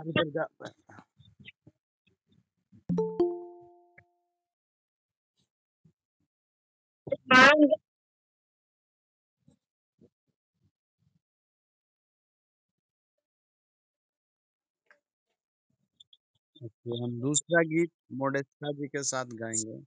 इधर जा। तो हम दूसरा गीत मोडेस्टा जी के साथ गाएंगे।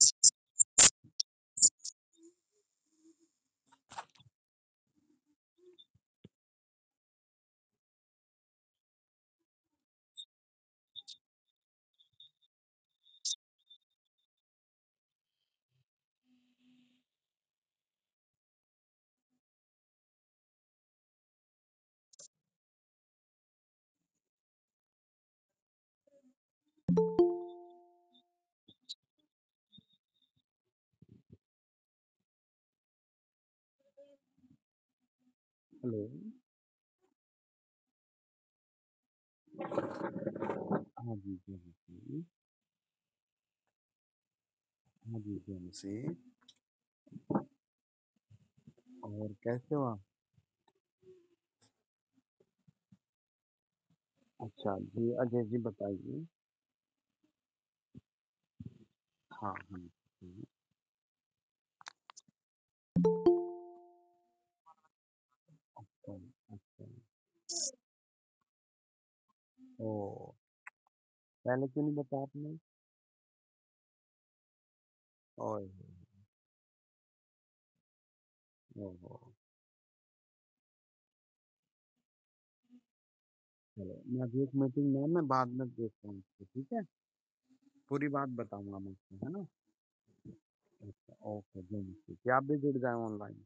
हेलो। हाँ जी जी। हाँ जी जी। और कैसे हो आप? अच्छा जी, अजय जी बताइए। हाँ हाँ। अच्छा अच्छा। ओ, पहले क्यों नहीं बताया आपने? ओए। ओहो। चलो, मैं अभी एक मीटिंग में हूँ, मैं बाद में देखता हूँ उसको, ठीक है? पूरी बात बताऊंगा मैं उसको, है ना? अच्छा, ओके जी, ठीक है, आप भी जुड़ जाए ऑनलाइन।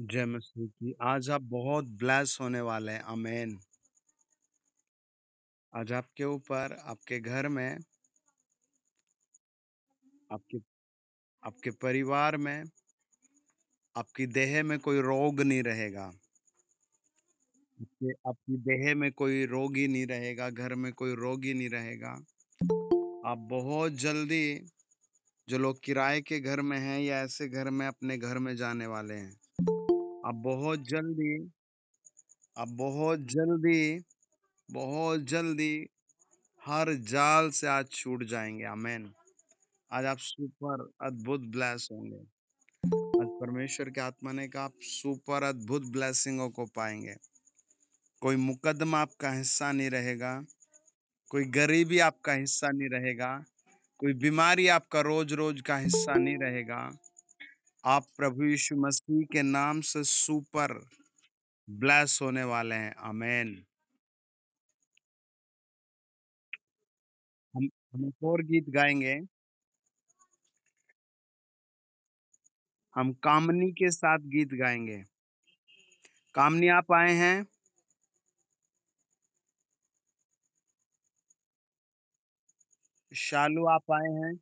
जय मसीह की। आज आप बहुत ब्लेस होने वाले हैं। आमेन। आज आपके ऊपर, आपके घर में, आपके आपके परिवार में, आपकी देह में कोई रोग नहीं रहेगा। आपकी देह में कोई रोगी नहीं रहेगा, घर में कोई रोगी नहीं रहेगा। आप बहुत जल्दी, जो लोग किराए के घर में हैं या ऐसे घर में, अपने घर में जाने वाले हैं। आप बहुत जल्दी आप बहुत जल्दी हर जाल से आज छूट जाएँगे। आमेन। आज आप सुपर अद्भुत ब्लेस होंगे। आज परमेश्वर की आत्मा ने कहा, आप सुपर अद्भुत ब्लेसिंगों को पाएँगे। कोई मुकद्दमा आपका हिस्सा नहीं रहेगा, कोई गरीबी आपका हिस्सा नहीं रहेगा, कोई बीमारी आपका रोज-रोज का हिस्सा नहीं रहेगा। आप प्रभु यीशु मसीह के नाम से सुपर ब्लेस होने वाले हैं। आमेन। हम एक और गीत गाएँगे। हम कामनी के साथ गीत गाएँगे। कामनी आप आए हैं? शालू आप आए हैं?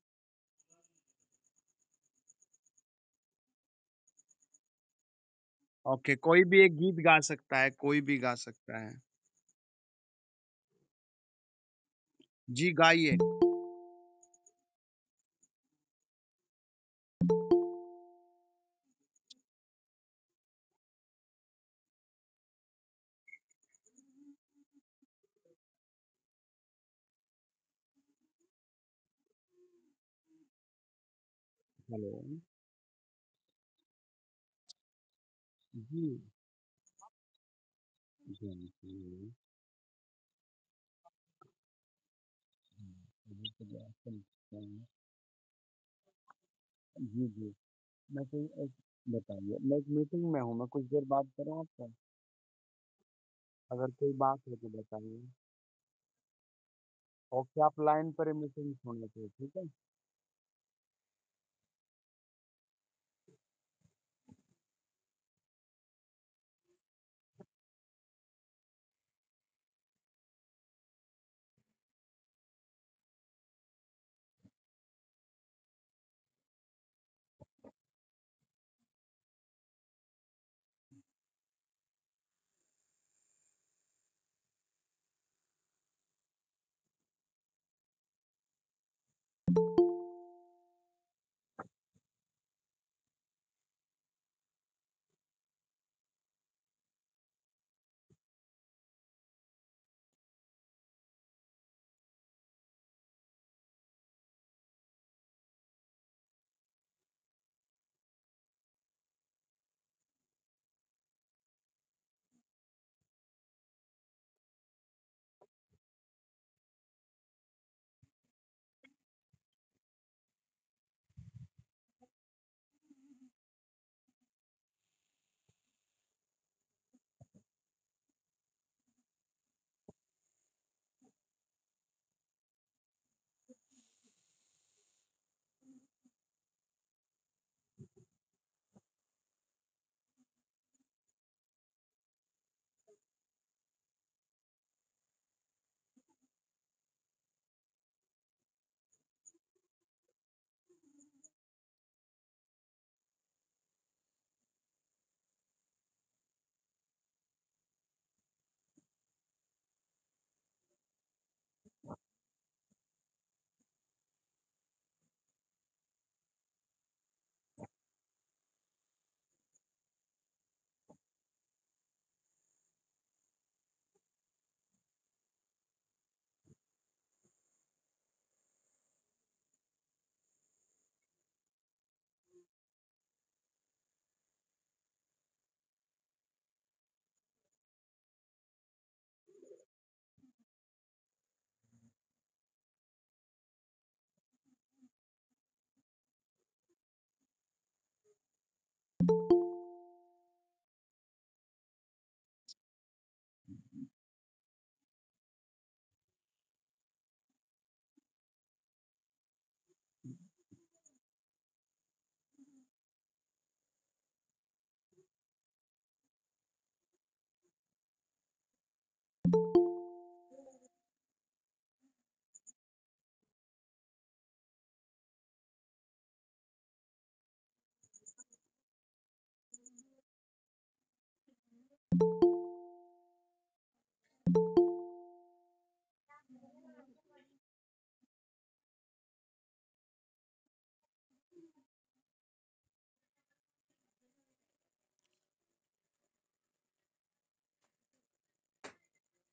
ओके, कोई भी एक गीत गा सकता है, कोई भी गा सकता है। जी, गाइए। हेलो। जी। जी, जी। जी, तो बात करते हैं। जी, जी। मैं कोई एक बताइए, मैं एक मीटिंग में हूँ, मैं कुछ देर बात करूँ आपसे? अगर कोई बात हो तो बताइए। ओके, आप लाइन पर ही मीटिंग सुन लेते हैं, ठीक है?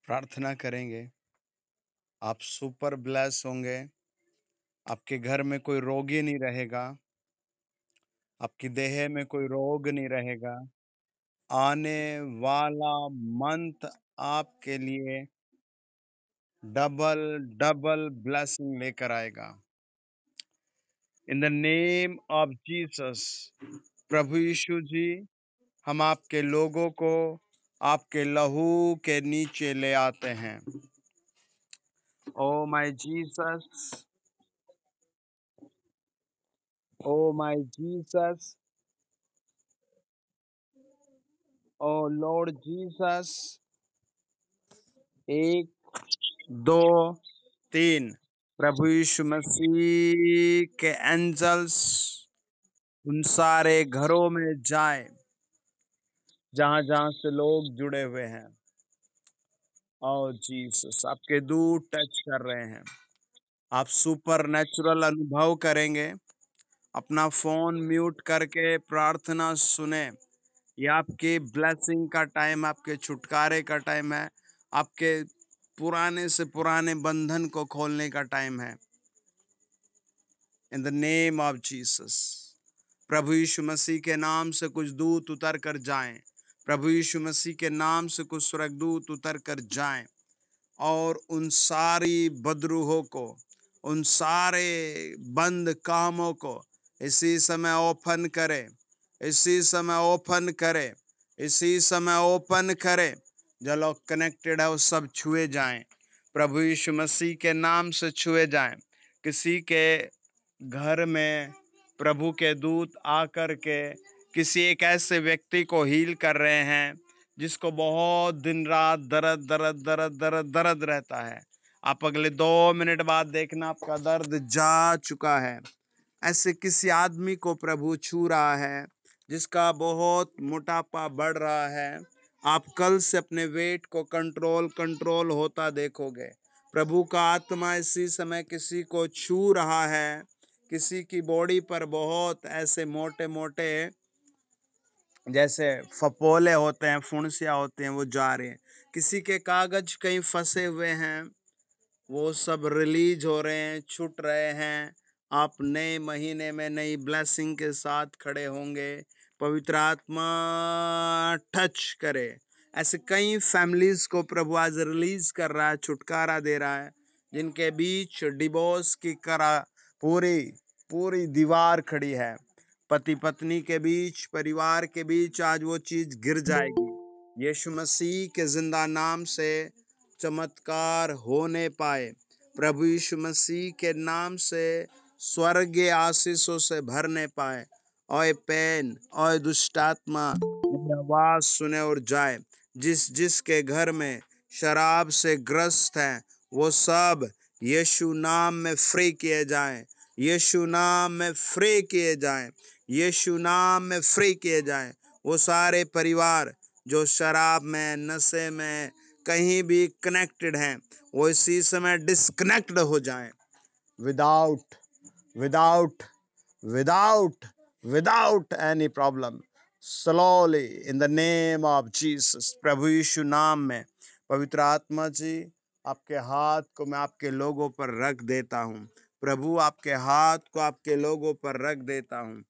प्रार्थना करेंगे, आप सुपर ब्लेस होंगे। आपके घर में कोई रोगी नहीं रहेगा, आपकी देह में कोई रोग नहीं रहेगा। आने वाला मंथ आपके लिए डबल डबल ब्लेसिंग लेकर आएगा। In the name of Jesus, प्रभु यीशु जी, हम आपके लोगों को आपके लहू के नीचे ले आते हैं। Oh my Jesus, oh my Jesus, oh Lord Jesus. एक, दो, तीन। प्रभु यीशु मसीह के एंजल्स उन सारे घरों में जाए जहां जहां से लोग जुड़े हुए हैं। और जीसस, आपके दूत टच कर रहे हैं। आप सुपर नेचुरल अनुभव करेंगे। अपना फोन म्यूट करके प्रार्थना सुने। ये आपकी ब्लेसिंग का टाइम, आपके छुटकारे का टाइम है। आपके पुराने से पुराने बंधन को खोलने का टाइम है। In the name of Jesus, प्रभु यीशु मसीह के नाम से कुछ दूत उतर कर जाएं। प्रभु यीशु मसीह के नाम से कुछ स्वर्गदूत उतर कर जाएं और उन सारी बदरूहों को, उन सारे बंद कामों को इसी समय ओपन करे, इसी समय ओपन करे, इसी समय ओपन करे। जो लोग कनेक्टेड है वो सब छुए जाएं, प्रभु यीशु मसीह के नाम से छुए जाएं। किसी के घर में प्रभु के दूत आकर के किसी एक ऐसे व्यक्ति को हील कर रहे हैं जिसको बहुत दिन रात दर्द दर्द दर्द दर्द दर्द रहता है। आप अगले 2 मिनट बाद देखना आपका दर्द जा चुका है। ऐसे किसी आदमी को प्रभु छू रहा है जिसका बहुत मोटापा बढ़ रहा है। आप कल से अपने वेट को कंट्रोल कंट्रोल होता देखोगे। प्रभु का आत्मा इसी समय किसी को छू रहा है। किसी की बॉडी पर बहुत ऐसे मोटे मोटे जैसे फपोले होते हैं, फुंसियाँ होते हैं, वो जा रहे हैं। किसी के कागज कहीं फंसे हुए हैं, वो सब रिलीज हो रहे हैं, छूट रहे हैं। आप नए महीने में नई ब्लेसिंग के साथ खड़े होंगे। पवित्र आत्मा टच करे। ऐसे कई फैमिलीज को प्रभु आज रिलीज कर रहा है, छुटकारा दे रहा है, जिनके बीच डिवोर्स की करा पूरी पूरी दीवार खड़ी है। पति पत्नी के बीच, परिवार के बीच आज वो चीज गिर जाएगी। यीशु मसीह के जिंदा नाम से चमत्कार होने पाए। प्रभु यीशु मसीह के नाम से स्वर्गीय आशीषों से भरने पाए। ओए पेन, ओए दुष्टात्मा, मेरी आवाज सुने और जाए। जिस जिसके घर में शराब से ग्रस्त हैं, वो सब यीशु नाम में फ्री किए जाएं। यीशु नाम में फ्री किए जाएं। यीशु नाम में फ्री किए जाएं। वो सारे परिवार जो शराब में, नशे में कहीं भी कनेक्टेड हैं, वो इसी समय डिस्कनेक्ट हो जाएं। Without without without without any problem, slowly, in the name of Jesus. प्रभु यीशु नाम में पवित्र आत्मा जी, आपके हाथ को मैं आपके लोगों पर रख देता हूँ। प्रभु आपके हाथ को आपके लोगों पर रख देता हूँ।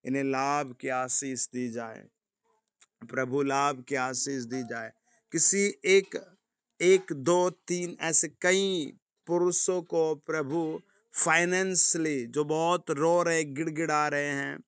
इन्हें लाभ की आशीष दी जाए। प्रभु लाभ की आशीष दी जाए। किसी एक एक दो तीन ऐसे कई पुरुषों को प्रभु फाइनेंशियली जो बहुत रो रहे, गिड़गिड़ा रहे हैं,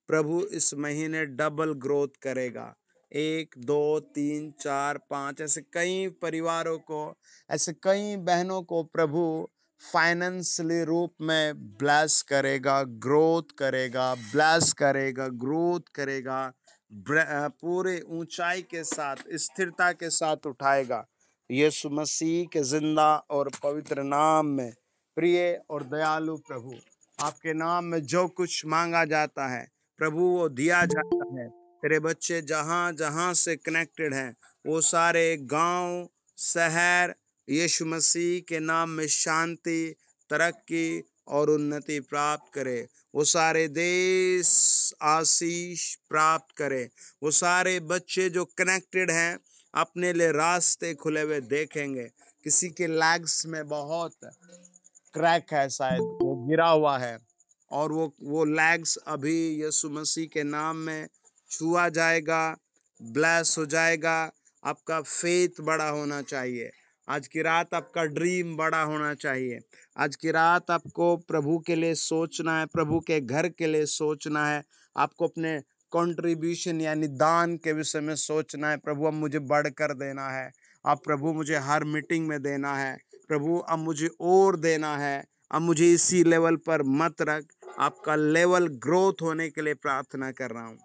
प्रभु इस महीने डबल ग्रोथ करेगा। 1 2 3 4 5 ऐसे कई परिवारों को, ऐसे कई बहनों को प्रभु फाइनेंशियली रूप में ब्लेस करेगा, ग्रोथ करेगा, ब्लेस करेगा, ग्रोथ करेगा। पूरे ऊंचाई के साथ, स्थिरता के साथ उठाएगा। यीशु मसीह के जिंदा और पवित्र नाम में, प्रिय और दयालु प्रभु, आपके नाम में जो कुछ मांगा जाता है प्रभु वो दिया जाता है। तेरे बच्चे जहां जहां से कनेक्टेड हैं, वो सारे गांव, शहर, यीशु मसीह के नाम में शांति, तरक्की और उन्नति प्राप्त करे। वो सारे देश आशीष प्राप्त करे। वो सारे बच्चे जो कनेक्टेड हैं अपने लिए रास्ते खुले हुए देखेंगे। किसी के लैग्स में बहुत क्रैक है, शायद वो गिरा हुआ है, और वो लैग्स अभी यीशु मसीह के नाम में छुआ जाएगा, ब्लेस हो जाएगा। आपका फेथ बड़ा होना चाहिए। आज की रात आपका ड्रीम बड़ा होना चाहिए। आज की रात आपको प्रभु के लिए सोचना है, प्रभु के घर के लिए सोचना है। आपको अपने कंट्रीब्यूशन यानी दान के विषय में सोचना है। प्रभु अब मुझे बढ़कर देना है। अब प्रभु मुझे हर मीटिंग में देना है। प्रभु अब मुझे और देना है। अब मुझे इसी लेवल पर मत रख। आपका लेवल ग्रोथ होने के लिए प्रार्थना कर रहा हूँ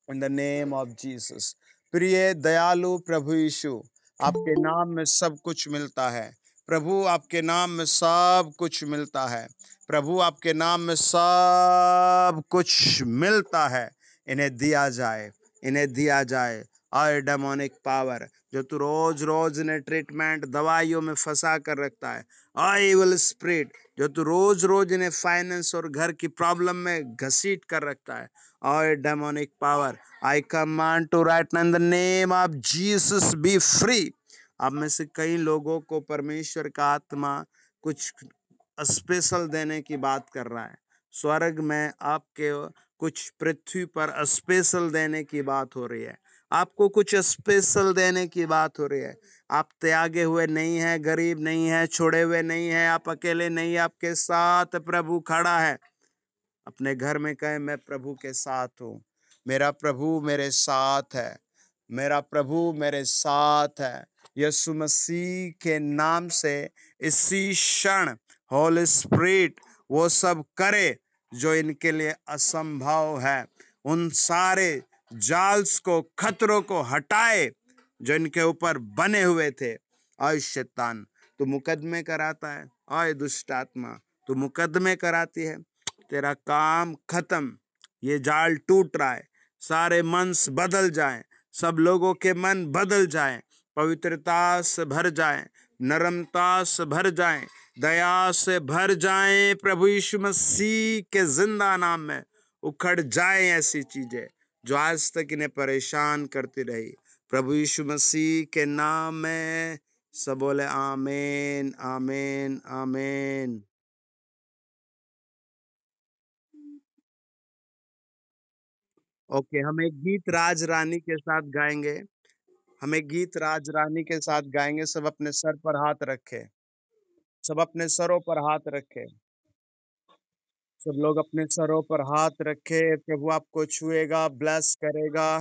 इन द नेम ऑफ जीसस। प्रिय दयालु प्रभु यीशु, आपके नाम में सब कुछ मिलता है। प्रभु आपके नाम में सब कुछ मिलता है। प्रभु आपके नाम में सब कुछ मिलता है। इन्हें दिया जाए, इन्हें दिया जाए। और डेमोनिक पावर जो तू रोज रोज इन्हें ट्रीटमेंट दवाइयों में फंसा कर रखता है, आई विल स्प्रिट जो तू रोज रोज इन्हें फाइनेंस और घर की प्रॉब्लम में घसीट कर रखता है, और demonic power I command to right now in the name of Jesus be free. आप में से कई लोगों को परमेश्वर का आत्मा कुछ स्पेशल देने की बात कर रहा है। स्वर्ग में आपके कुछ पृथ्वी पर स्पेशल देने की बात हो रही है। आपको कुछ स्पेशल देने की बात हो रही है। आप त्यागे हुए नहीं हैं, गरीब नहीं हैं, छोड़े हुए नहीं हैं, आप अकेले नहीं, आपके साथ प्रभु खड़ा है। अपने घर में कहे मैं प्रभु के साथ हूँ, मेरा प्रभु मेरे साथ है, मेरा प्रभु मेरे साथ है। यीशु मसीह के नाम से इसी क्षण होली स्पिरिट वो सब करे जो इनके लिए असंभव है। उन सारे जाल्स को, खतरों को हटाए जो इनके ऊपर बने हुए थे। आय शैतान, तू मुकदमे कराता है। आय दुष्ट आत्मा, तू मुकदमे कराती है। तेरा काम खत्म। ये जाल टूट रहा है। सारे मन बदल जाएं, सब लोगों के मन बदल जाएं, पवित्रता से भर जाएं, नरमता से भर जाएं, दया से भर जाएं। प्रभु यीशु मसीह के जिंदा नाम में उखड़ जाएं ऐसी चीजें जो आज तक इन्हें परेशान करती रही। प्रभु यीशु मसीह के नाम में सब बोले आमीन, आमीन, आमीन। ओके, हम एक गीत राज रानी के साथ गाएंगे। हम एक गीत राज रानी के साथ गाएंगे। सब अपने सर पर हाथ रखे, सब अपने सरों पर हाथ रखे, सब लोग अपने सरों पर हाथ रखे। प्रभु आपको छुएगा, ब्लेस करेगा।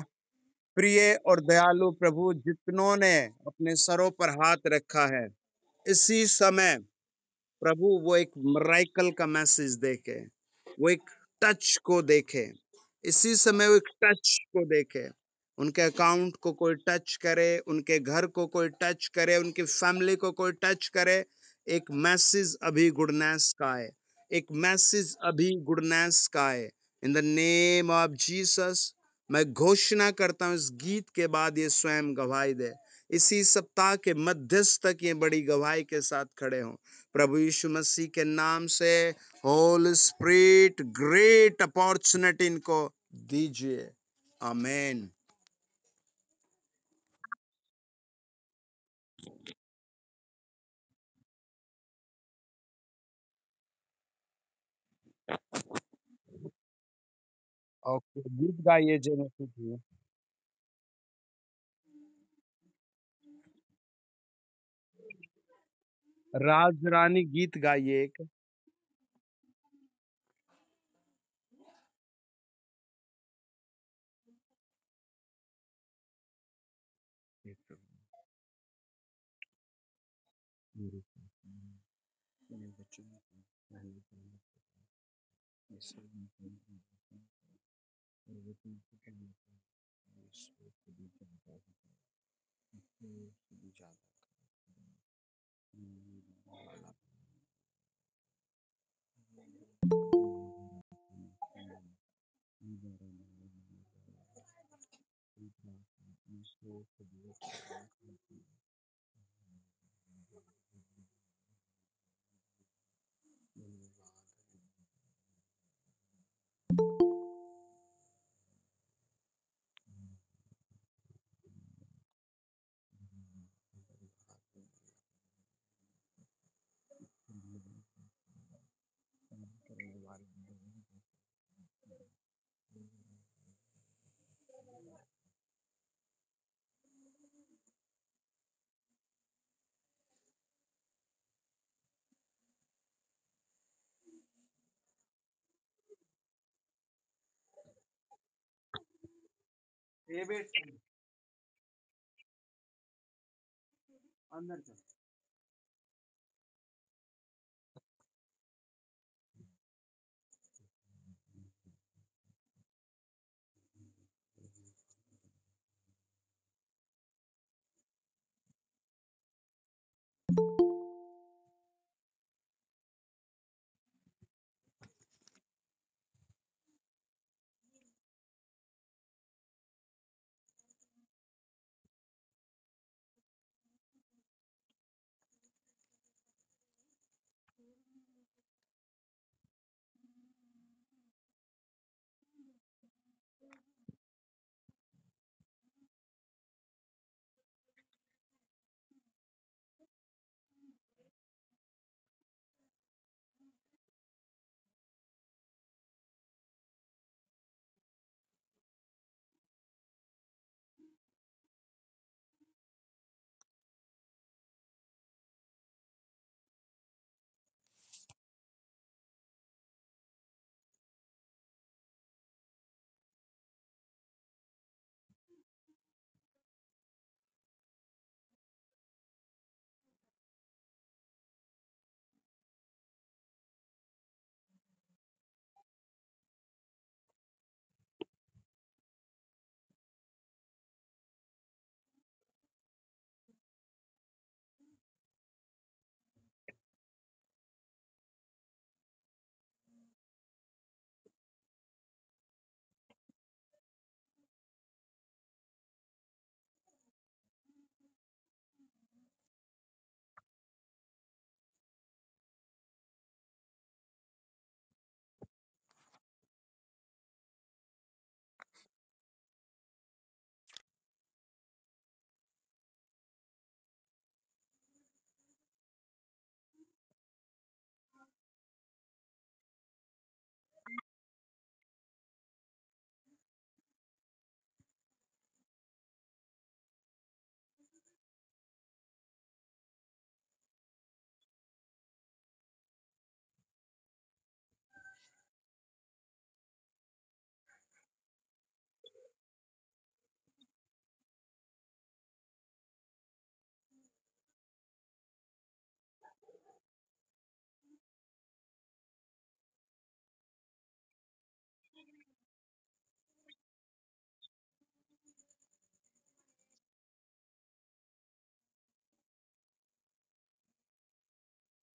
प्रिय और दयालु प्रभु, जितनों ने अपने सरों पर हाथ रखा है, इसी समय प्रभु वो एक मिरेकल का मैसेज देखे, वो एक टच को देखे। इसी समय वो एक टच को देखे। उनके अकाउंट को कोई टच करे, उनके घर को कोई टच करे, उनकी फैमिली को कोई टच करे। एक मैसेज अभी गुडनेस का है। एक मैसेज अभी गुडनेस का है। In the name of Jesus मैं घोषणा करता हूँ, इस गीत के बाद ये स्वयं गवाही दे। इसी सप्ताह के मध्यस्थ तक ये बड़ी गवाही के साथ खड़े हों। प्रभु यीशु मसीह के नाम से होल स्पिरिट ग्रेट अपॉर्चुनिटी इनको दीजिए। आमेन। ओके, गीत गाइए जय मसीह जी। राज रानी गीत गाइए एक। इसको भी ज़्यादा इसको भी ज़्यादा वाला इसको ये बेट अंदर चल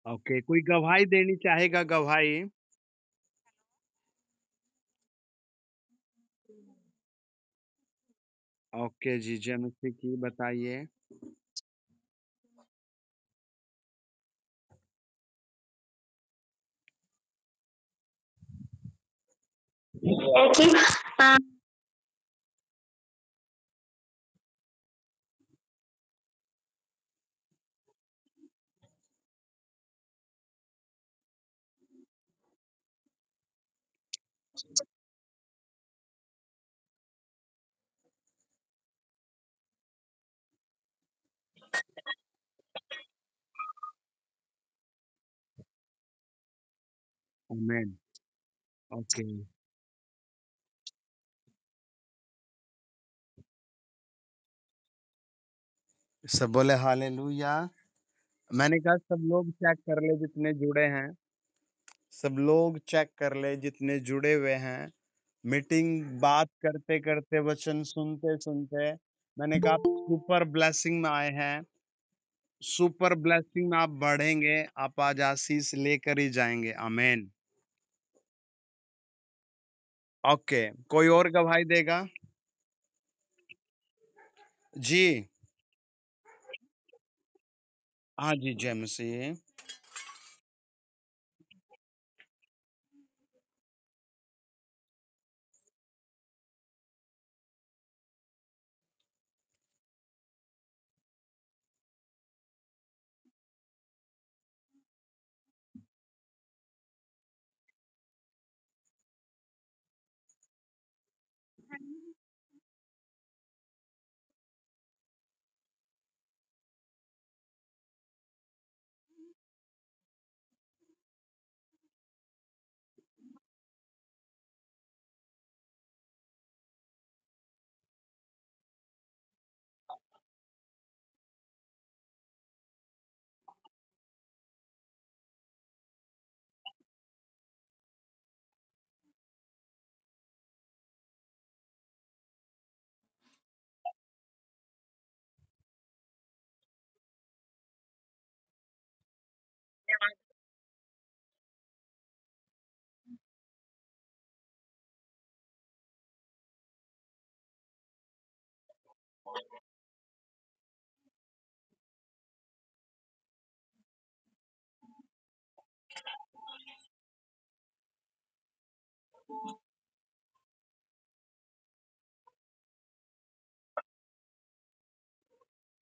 ओके, कोई गवाही देनी चाहेगा गवाही? ओके जी, जय मसीह की बताइए। कि आमेन। ओके, सब बोले हालेलुया। मैंने कहा सब लोग चेक कर ले जितने जुड़े हैं, सब लोग चेक कर ले जितने जुड़े हुए हैं। मीटिंग बात करते-करते, वचन सुनते-सुनते मैंने कहा आप सुपर ब्लेसिंग में आए हैं, सुपर ब्लेसिंग में आप बढ़ेंगे, आप आज आशीष लेकर ही जाएँगे, आमीन। ओके, कोई और गवाही देगा? जी। हाँ जी, जय मसीह।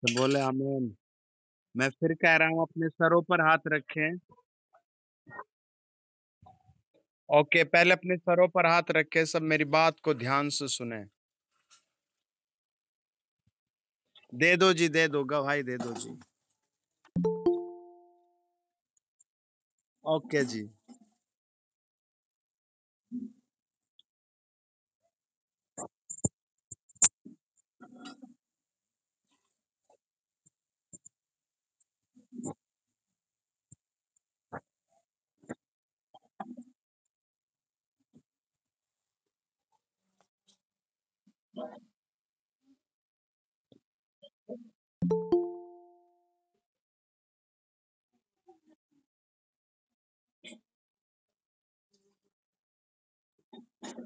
तो बोले आमीन। मैं फिर कह रहा हूँ अपने सरों पर हाथ रखें। ओके, पहले अपने सरों पर हाथ रखें, सब मेरी बात को ध्यान से सुनें। दे दो जी, दे दो, गवाही दे दो जी। ओके जी।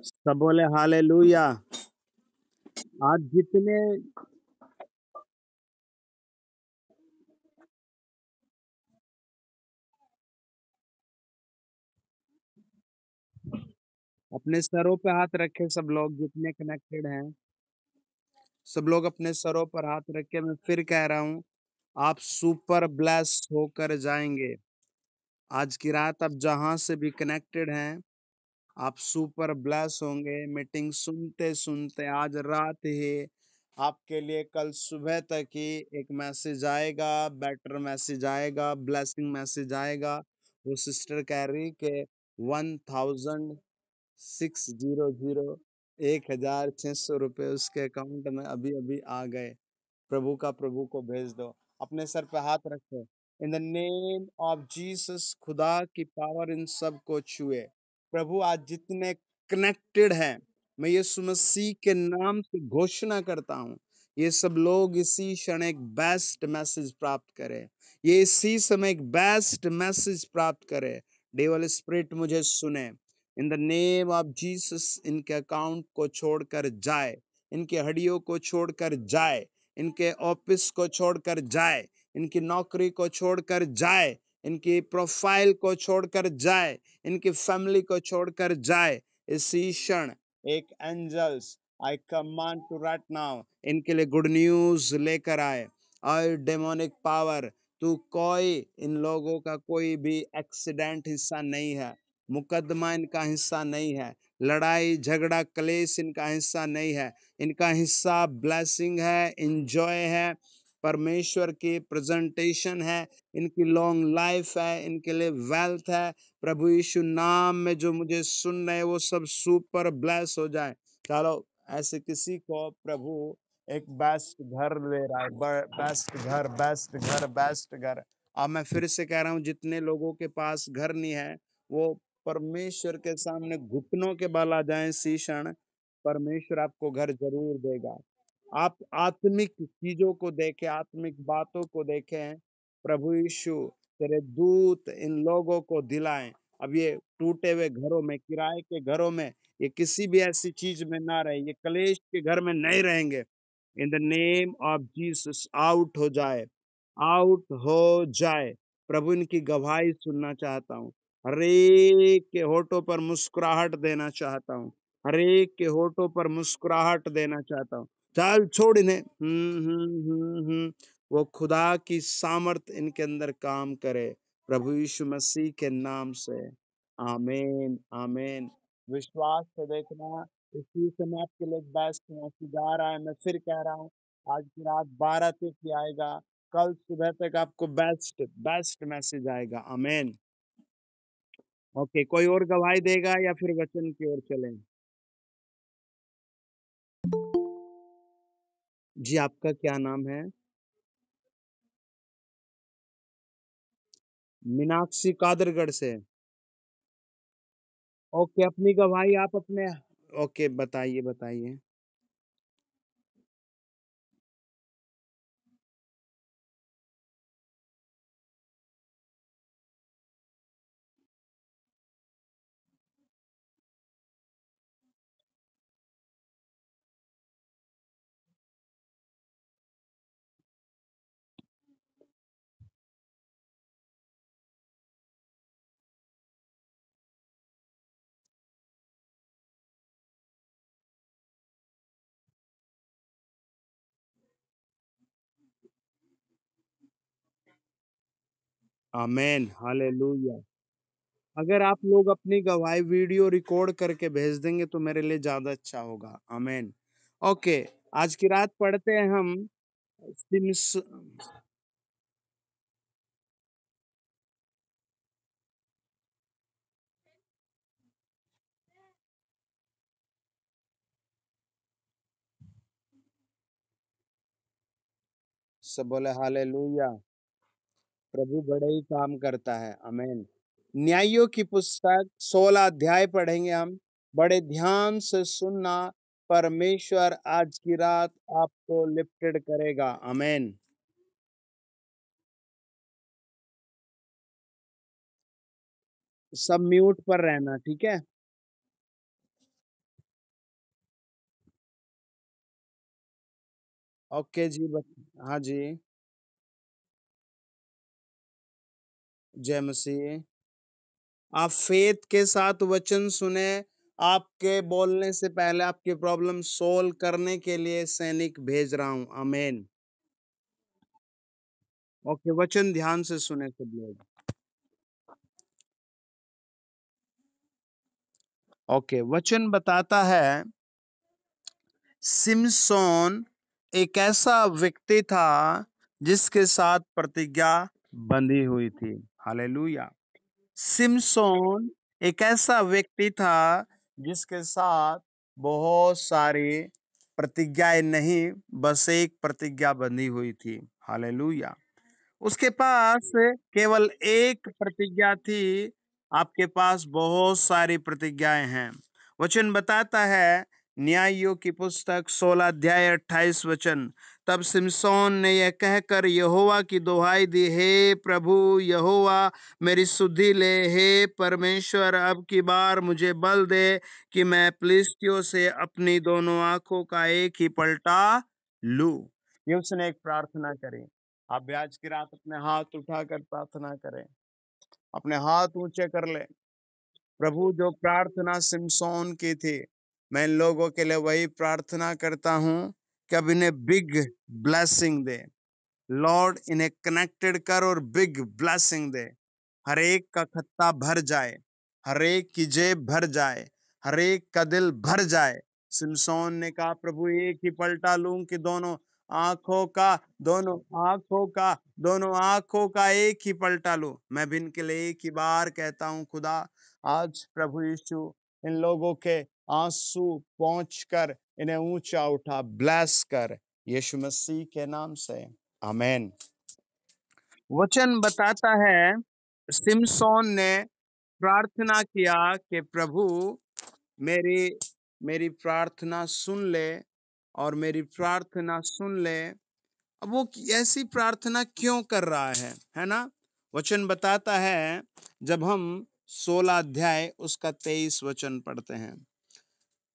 सब बोले हालेलुया। आज जितने अपने सरों पे हाथ रखे, सब लोग जितने कनेक्टेड हैं, सब लोग अपने सरों पर हाथ रख के, मैं फिर कह रहा हूँ, आप सुपर ब्लेस होकर जाएँगे। आज की रात आप जहाँ से भी कनेक्टेड हैं, आप सुपर ब्लेस होंगे। मीटिंग सुनते-सुनते आज रात ही आपके लिए कल सुबह तक ही एक मैसेज आएगा, बेटर मैसेज आएगा, ब्लेसिंग मैसेज आएगा। वो सिस्टर कह रही कि 1600 ₹1600 उसके अकाउंट में अभी-अभी आ गए। प्रभु को भेज दो। अपने सर पे हाथ रखो। इन द नेम ऑफ जीसस, खुदा की पावर इन सब को छुए। प्रभु आज जितने कनेक्टेड हैं, मैं यीशु मसीह के नाम से घोषणा करता हूँ, ये सब लोग इसी क्षण एक बेस्ट मैसेज प्राप्त करें। ये इसी समय एक बेस्ट मैसेज प्राप्त करें। डेविल स्पिरिट मुझे सुने। इन द नेम ऑफ जीसस इनके अकाउंट को छोड़कर जाए, इनकी हड्डियों को छोड़कर जाए, इनके ऑफिस को छोड़कर जाए, इनकी नौकरी को छोड़कर जाए, इनकी प्रोफाइल को छोड़कर जाए, इनकी फैमिली को छोड़कर जाए। इसी क्षण एक angels I command to right now इनके लिए गुड न्यूज लेकर आए। और डेमोनिक पावर, तू कोई इन लोगों का कोई भी एक्सीडेंट हिस्सा नहीं है, मुकदमा इनका हिस्सा नहीं है, लड़ाई झगड़ा कलेश इनका हिस्सा नहीं है। इनका हिस्सा ब्लेसिंग है, एंजॉय है, परमेश्वर की प्रेजेंटेशन है, इनकी लॉन्ग लाइफ है, इनके लिए वेल्थ है। प्रभु यीशु नाम में जो मुझे सुन रहे हैं वो सब सुपर ब्लेस हो जाए। चलो, ऐसे किसी को प्रभु एक बेस्ट घर ले रहा है, बेस्ट घर, बेस्ट घर, बेस्ट घर। अब मैं फिर से कह रहा हूँ, जितने लोगों के पास घर नहीं है, वो परमेश्वर के सामने घुटनों के बल आ जाएं इसी क्षण, परमेश्वर आपको घर ज़रूर देगा। आप आत्मिक चीज़ों को देखें, आत्मिक बातों को देखें। प्रभु यीशु, तेरे दूत इन लोगों को दिलाएँ। अब ये टूटे हुए घरों में, किराए के घरों में, ये किसी भी ऐसी चीज़ में ना रहे, ये कलेश के घर में नहीं रहेंगे। इन the name of Jesus out हो जाए, आउट हो जाए। प्रभु इनकी गवाही सुनना चाहता हूँ। हर एक के होठों पर मुस्कुराहट देना चाहता हूँ। हर एक के होठों पर मुस्कुराहट देना चाहता हूँ। चल छोड़ इन्हें। वो खुदा की सामर्थ इनके अंदर काम करे, प्रभु यीशु मसीह के नाम से। आमीन, आमीन। विश्वास से देखना, इसी समय आपके लिए बेस्ट मैसेज आ रहा है। मैं फिर कह रहा हूँ, आज की रात 12 तक ही आएगा, कल सुबह तक आपको बेस्ट बेस्ट मैसेज आएगा। आमीन। ओके, कोई और गवाही देगा या फिर वचन की ओर चलें? जी, आपका क्या नाम है? मीनाक्षी कादरगढ़ से। ओके, अपनी गवाही आप अपने ओके, बताइए, बताइए। आमीन, हालेलुया। अगर आप लोग अपनी गवाही वीडियो रिकॉर्ड करके भेज देंगे तो मेरे लिए ज़्यादा अच्छा होगा। आमीन। ओके, आज की रात पढ़ते हैं हम सिम्स सब बोले हालेलुया। प्रभु बड़े ही काम करता है। आमीन। न्याइयों की पुस्तक 16 अध्याय पढ़ेंगे हम। बड़े ध्यान से सुनना, परमेश्वर आज की रात आपको लिफ्टेड करेगा। आमीन। सब म्यूट पर रहना, ठीक है? ओके जी, हाँ जी। जय मसीह। आप फेथ के साथ वचन सुने। आपके बोलने से पहले आपकी प्रॉब्लम सोल्व करने के लिए सैनिक भेज रहा हूँ। आमीन। ओके, वचन ध्यान से सुने सब लोग। ओके, वचन बताता है, सिमसोन एक ऐसा व्यक्ति था जिसके साथ प्रतिज्ञा बंधी हुई थी। हालेलुया। सिमसोन एक ऐसा व्यक्ति था जिसके साथ बहुत सारी प्रतिज्ञाएं नहीं, बस एक प्रतिज्ञा बंधी हुई थी। हालेलुया। उसके पास केवल एक प्रतिज्ञा थी, आपके पास बहुत सारी प्रतिज्ञाएं हैं। वचन बताता है, न्यायियों की पुस्तक 16 अध्याय 28 वचन, तब सिमसोन ने यह कहकर यहोवा की दुहाई दी, हे प्रभु यहोवा, मेरी सुधि ले। हे परमेश्वर, अब की बार मुझे बल दे कि मैं फिलिस्तियों से अपनी दोनों आंखों का एक ही पलटा लूं। ये उसने एक प्रार्थना करी। आप भी आज की रात अपने हाथ उठाकर प्रार्थना करें, अपने हाथ ऊंचे कर ले। प्रभु, जो प्रार्थना सिमसोन की थी, मैं इन लोगों के लिए वही प्रार्थना करता हूँ कि अब इन्हें बिग ब्लेसिंग दे। लॉर्ड, इन्हें कनेक्टेड कर और बिग ब्लेसिंग दे। हर एक का खत्ता भर जाए, हर एक की जेब भर जाए, हर एक का दिल भर जाए। सिमसोन ने कहा, प्रभु एक ही पलटा लूं कि आंखों का दोनों आंखों का दोनों आंखों का एक ही पलटा लूं। मैं भी इनके लिए एक ही बार कहता हूं, खुदा, आज प्रभु यीशु इन लोगों के आंसू पहुंच कर इन्हें ऊंचा उठा, ब्लेस कर, यीशु मसीह के नाम से। आमेन। वचन बताता है, सिमसोन ने प्रार्थना किया कि प्रभु मेरी मेरी प्रार्थना सुन ले और मेरी प्रार्थना सुन ले। अब वो ऐसी प्रार्थना क्यों कर रहा है ना? वचन बताता है, जब हम 16 अध्याय उसका 23 वचन पढ़ते हैं।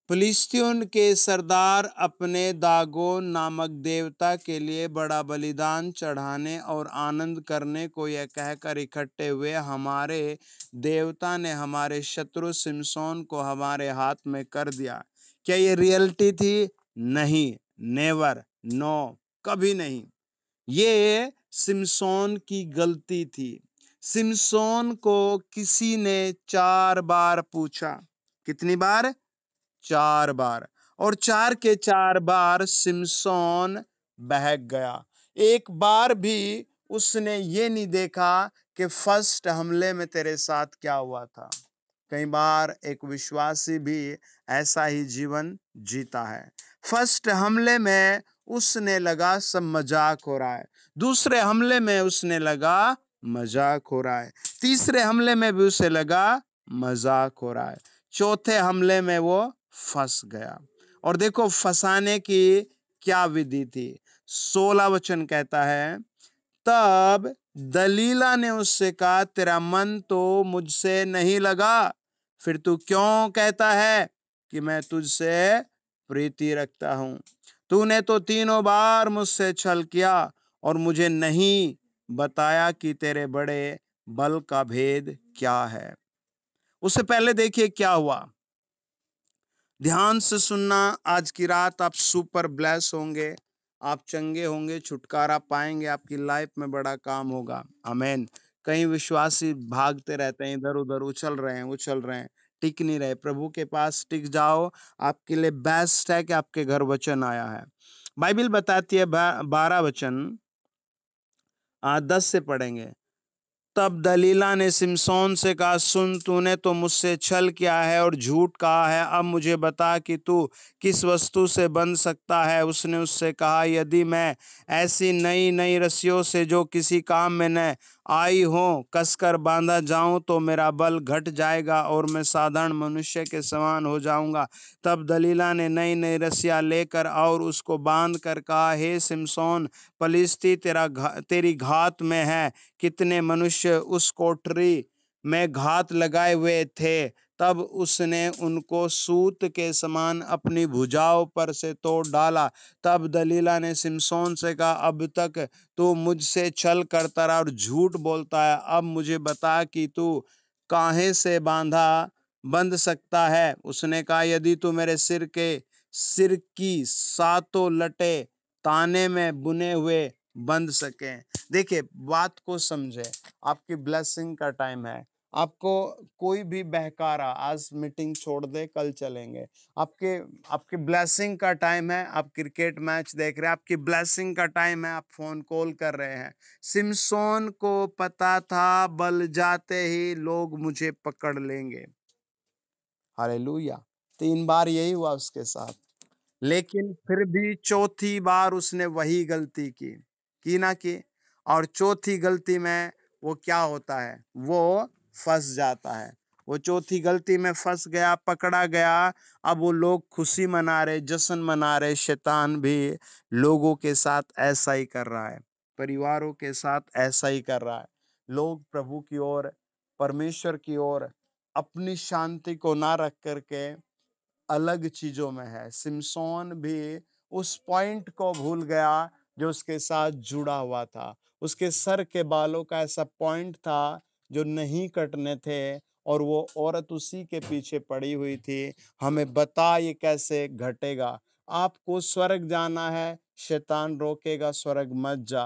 फिलिस्तियों के सरदार अपने दागोन नामक देवता के लिए बड़ा बलिदान चढ़ाने और आनंद करने को यह कहकर इकट्ठे हुए, हमारे देवता ने हमारे शत्रु सिमसोन को हमारे हाथ में कर दिया। क्या ये रियलिटी थी? नहीं, नेवर, नो, कभी नहीं। ये सिमसोन की गलती थी। सिमसोन को किसी ने 4 बार पूछा। कितनी बार? 4 बार। और 4 के 4 बार सिमसोन बहक गया। एक बार भी उसने ये नहीं देखा कि फर्स्ट हमले में तेरे साथ क्या हुआ था। कई बार एक विश्वासी भी ऐसा ही जीवन जीता है। फर्स्ट हमले में उसने लगा सब मजाक हो रहा है, दूसरे हमले में उसने लगा मजाक हो रहा है, तीसरे हमले में भी उसे लगा मजाक हो रहा है, चौथे हमले में वो फंस गया। और देखो फंसाने की क्या विधि थी। 16 वचन कहता है, तब दलीला ने उससे कहा, तेरा मन तो मुझसे नहीं लगा, फिर तू क्यों कहता है कि मैं तुझसे प्रीति रखता हूं? तूने तो 3 बार मुझसे छल किया और मुझे नहीं बताया कि तेरे बड़े बल का भेद क्या है। उससे पहले देखिए क्या हुआ। ध्यान से सुनना, आज की रात आप सुपर ब्लेस होंगे, आप चंगे होंगे, छुटकारा पाएंगे, आपकी लाइफ में बड़ा काम होगा। आमेन। कई विश्वासी भागते रहते हैं, इधर उधर उछल रहे हैं, टिक नहीं रहे। प्रभु के पास टिक जाओ, आपके लिए बेस्ट है कि आपके घर वचन आया है। बाइबल बताती है 12 वचन 10 से पढ़ेंगे। तब दलीला ने सिमसोन से कहा, सुन, तूने तो मुझसे छल किया है और झूठ कहा है, अब मुझे बता कि तू किस वस्तु से बंध सकता है। उसने उससे कहा, यदि मैं ऐसी नई नई रस्सियों से जो किसी काम में न आई हो कसकर बांधा जाऊं तो मेरा बल घट जाएगा और मैं साधारण मनुष्य के समान हो जाऊंगा। तब दलीला ने नई नई रस्सियां लेकर और उसको बांध कर कहा, हे सिमसोन, पलिश्ती तेरी घात में है। कितने मनुष्य उस कोठरी में घात लगाए हुए थे। तब उसने उनको सूत के समान अपनी भुजाओं पर से तोड़ डाला। तब दलीला ने सिमसोन से कहा, अब तक तू मुझसे छल करता रहा और झूठ बोलता है, अब मुझे बता कि तू काहे से बंध सकता है। उसने कहा, यदि तू मेरे सिर की सातों लटे ताने में बुने हुए बंध सके। देखिए बात को समझे, आपकी ब्लेसिंग का टाइम है। आपको कोई भी बहकारा आज मीटिंग छोड़ दे, कल चलेंगे। आपके आपकी ब्लेसिंग का टाइम है। आप क्रिकेट मैच देख रहे हैं, आपकी ब्लेसिंग का टाइम है। आप फोन कॉल कर रहे हैं। सिमसोन को पता था बल जाते ही लोग मुझे पकड़ लेंगे। हालेलुया। 3 बार यही हुआ उसके साथ, लेकिन फिर भी चौथी बार उसने वही गलती की ना की। और चौथी गलती में वो क्या होता है? वो फंस जाता है। वो चौथी गलती में फंस गया, पकड़ा गया। अब वो लोग खुशी मना रहे, जश्न मना रहे। शैतान भी लोगों के साथ ऐसा ही कर रहा है, परिवारों के साथ ऐसा ही कर रहा है। लोग प्रभु की ओर, परमेश्वर की ओर अपनी शांति को ना रख करके अलग चीजों में है। सिमसोन भी उस पॉइंट को भूल गया जो उसके साथ जुड़ा हुआ था। उसके सर के बालों का ऐसा पॉइंट था जो नहीं कटने थे, और वो औरत उसी के पीछे पड़ी हुई थी। हमें बता ये कैसे घटेगा? आपको स्वर्ग जाना है, शैतान रोकेगा, स्वर्ग मत जा,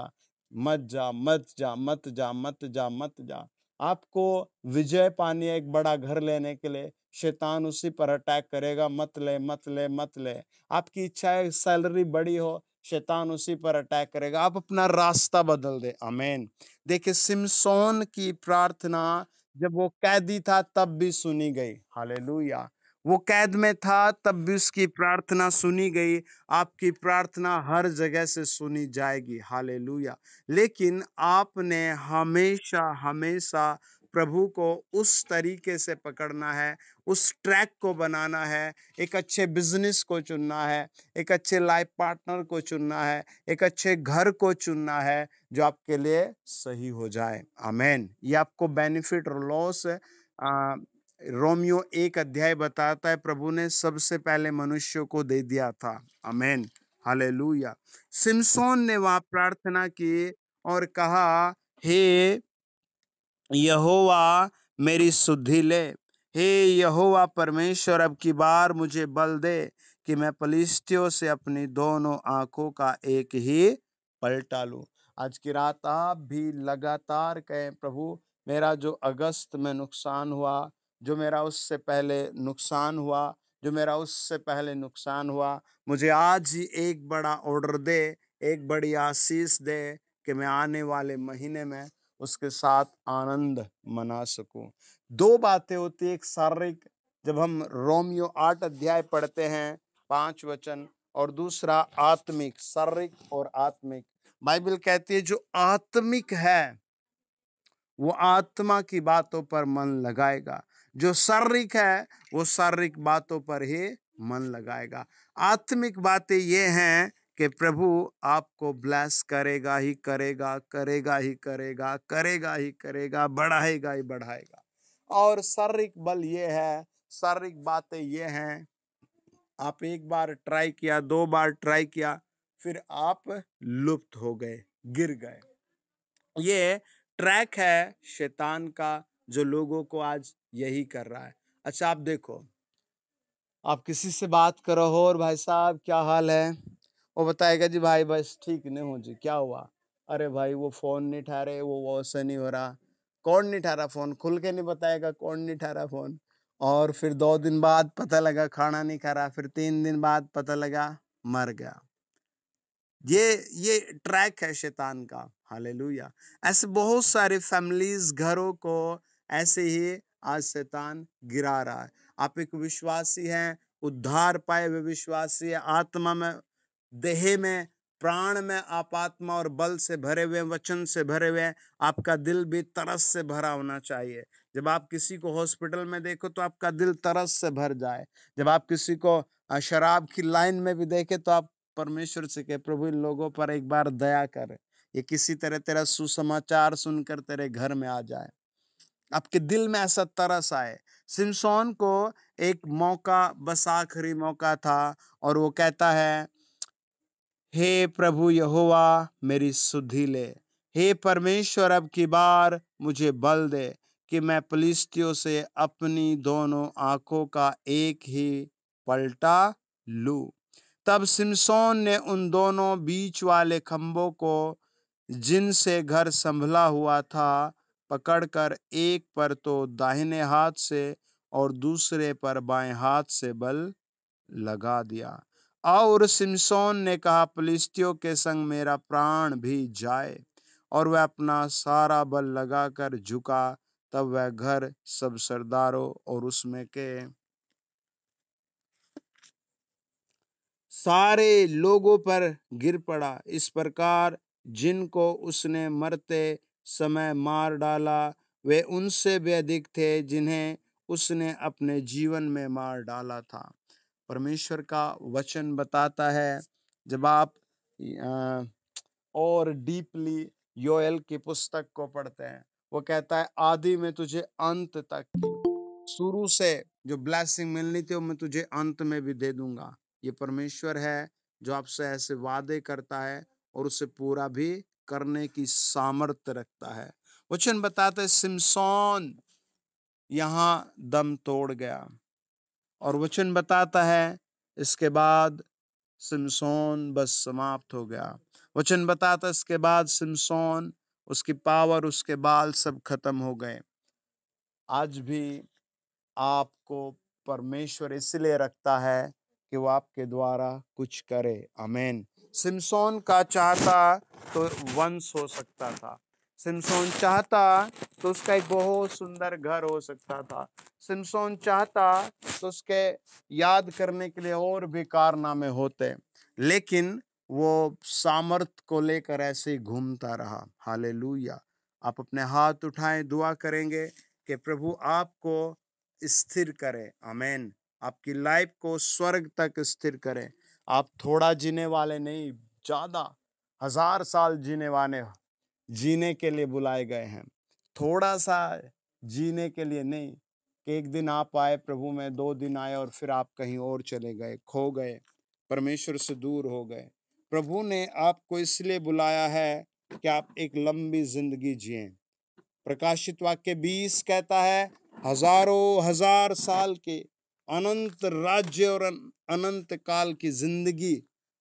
मत जा, मत जा, मत जा, मत जा, मत जा। आपको विजय पानी है एक बड़ा घर लेने के लिए, शैतान उसी पर अटैक करेगा, मत ले, मत ले, मत ले। आपकी इच्छा है सैलरी बड़ी हो, शैतान उसी पर अटैक करेगा। आप अपना रास्ता बदल दे। आमीन। देखिए सिमसोन की प्रार्थना जब वो कैदी था तब भी सुनी गई। हालेलुया। वो कैद में था तब भी उसकी प्रार्थना सुनी गई। आपकी प्रार्थना हर जगह से सुनी जाएगी। हालेलुया। लेकिन आपने हमेशा हमेशा प्रभु को उस तरीके से पकड़ना है, उस ट्रैक को बनाना है, एक अच्छे बिजनेस को चुनना है, एक अच्छे लाइफ पार्टनर को चुनना है, एक अच्छे घर को चुनना है जो आपके लिए सही हो जाए। आमेन। ये आपको बेनिफिट और लॉस रोमियो 1 अध्याय बताता है, प्रभु ने सबसे पहले मनुष्य को दे दिया था। आमेन, हालेलुया। सिमसोन ने वहां प्रार्थना की और कहा, हे यहोवा मेरी सुधि ले, हे यहोवा परमेश्वर अब की बार मुझे बल दे कि मैं पलिश्तियों से अपनी दोनों आंखों का एक ही पलटा लूं। आज की रात आप भी लगातार कहें, प्रभु मेरा जो अगस्त में नुकसान हुआ, जो मेरा उससे पहले नुकसान हुआ, जो मेरा उससे पहले नुकसान हुआ, मुझे आज ही एक बड़ा ऑर्डर दे, एक बड़ी आशीष दे कि मैं आने वाले महीने में उसके साथ आनंद मना सकूं। दो बातें होती है, एक शारीरिक, जब हम रोमियो 8 अध्याय पढ़ते हैं 5 वचन, और दूसरा आत्मिक, शारीरिक और आत्मिक। बाइबल कहती है जो आत्मिक है वो आत्मा की बातों पर मन लगाएगा, जो शारीरिक है वो शारीरिक बातों पर ही मन लगाएगा। आत्मिक बातें ये हैं कि प्रभु आपको ब्लेस करेगा ही करेगा, करेगा ही करेगा, करेगा ही करेगा, बढ़ाएगा ही बढ़ाएगा। और शारीरिक बल ये है, शारीरिक बातें ये हैं, आप एक बार ट्राई किया, 2 बार ट्राई किया, फिर आप लुप्त हो गए, गिर गए। ये ट्रैक है शैतान का, जो लोगों को आज यही कर रहा है। अच्छा, आप देखो, आप किसी से बात करो हो, और भाई साहब क्या हाल है, वो बताएगा जी भाई बस ठीक नहीं हूँ जी, क्या हुआ? अरे भाई वो फोन नहीं उठा रहे, वो से नहीं हो रहा। कौन नहीं उठा रहा फोन? खुल के नहीं बताएगा कौन नहीं उठा रहा फोन। और फिर 2 दिन बाद पता लगा खाना नहीं खा रहा, फिर 3 दिन बाद पता लगा मर गया। ये ट्रैक है शैतान का। हालेलुया। ऐसे बहुत सारे फैमिलीज, घरों को ऐसे ही आज शैतान गिरा रहा है। आप एक विश्वासी हैं, उद्धार पाए हुए विश्वासी है, आत्मा में, देह में, प्राण में आप आत्मा और बल से भरे हुए, वचन से भरे हुए हैं, आपका दिल भी तरस से भरा होना चाहिए। जब आप किसी को हॉस्पिटल में देखो तो आपका दिल तरस से भर जाए। जब आप किसी को शराब की लाइन में भी देखे तो आप परमेश्वर से कहे, प्रभु इन लोगों पर एक बार दया कर, ये किसी तरह तेरा सुसमाचार सुनकर तेरे घर में आ जाए। आपके दिल में ऐसा तरस आए। सिमसोन को एक मौका, बस आखिरी मौका था, और वो कहता है, हे प्रभु यहोवा मेरी सुधि ले, हे परमेश्वर अब की बार मुझे बल दे कि मैं पलिश्तियों से अपनी दोनों आंखों का एक ही पलटा लूं। तब सिमसोन ने उन दोनों बीच वाले खंभों को, जिनसे घर संभला हुआ था, पकड़कर एक पर तो दाहिने हाथ से और दूसरे पर बाएं हाथ से बल लगा दिया। और सिमसोन ने कहा, फिलिस्तियों के संग मेरा प्राण भी जाए। और वह अपना सारा बल लगाकर झुका, तब वह घर सब सरदारों और उसमें के सारे लोगों पर गिर पड़ा। इस प्रकार जिनको उसने मरते समय मार डाला, वे उनसे भी अधिक थे जिन्हें उसने अपने जीवन में मार डाला था। परमेश्वर का वचन बताता है, जब आप अ, और डीपली योएल की पुस्तक को पढ़ते हैं, वो कहता है, आदि में तुझे अंत तक की, शुरू से जो ब्लेसिंग मिलनी थी वो मैं तुझे अंत में भी दे दूंगा। ये परमेश्वर है जो आपसे ऐसे वादे करता है और उसे पूरा भी करने की सामर्थ्य रखता है। वचन बताता है, सिमसोन यहां दम तोड़ गया। और वचन बताता है, इसके बाद सिमसोन बस समाप्त हो गया। वचन बताता है, इसके बाद सिमसोन, उसकी पावर, उसके बाल सब खत्म हो गए। आज भी आपको परमेश्वर इसलिए रखता है कि वो आपके द्वारा कुछ करे। आमीन। सिमसोन का चाहता तो वंश हो सकता था, सिमसोन चाहता तो उसका एक बहुत सुंदर घर हो सकता था, सिमसोन चाहता तो उसके याद करने के लिए और भी कारनामे होते, लेकिन वो सामर्थ को लेकर ऐसे ही घूमता रहा। हालेलुया। आप अपने हाथ उठाएं, दुआ करेंगे कि प्रभु आपको स्थिर करे। आमीन। आपकी लाइफ को स्वर्ग तक स्थिर करे। आप थोड़ा जीने वाले नहीं, ज्यादा 1000 साल जीने के लिए बुलाए गए हैं। थोड़ा सा जीने के लिए नहीं कि एक दिन आप आए प्रभु में, 2 दिन आए और फिर आप कहीं और चले गए, खो गए, परमेश्वर से दूर हो गए। प्रभु ने आपको इसलिए बुलाया है कि आप एक लंबी जिंदगी जिए। प्रकाशित वाक्य 20 कहता है, हजारों हजार साल के अनंत राज्य और अनंत काल की जिंदगी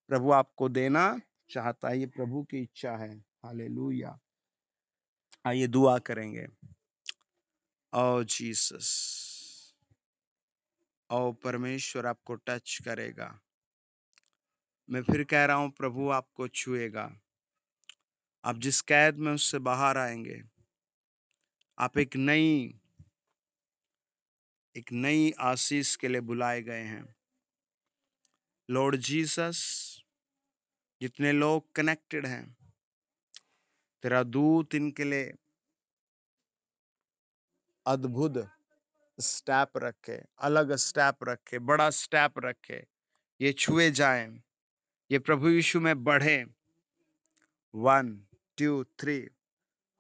प्रभु आपको देना चाहता है। ये प्रभु की इच्छा है। हालेलुया। आइए दुआ करेंगे। ओ जीसस, ओ परमेश्वर आपको टच करेगा। मैं फिर कह रहा हूं, प्रभु आपको छुएगा। आप जिस कैद में उससे बाहर आएंगे, आप एक नई आशीष के लिए बुलाए गए हैं। लॉर्ड जीसस, जितने लोग कनेक्टेड हैं, तेरा दूत इनके लिए अद्भुत स्टेप रखे, अलग स्टेप रखे, बड़ा स्टेप रखे। ये छुए जाएं, ये प्रभु यीशु में बढ़े। 1 2 3।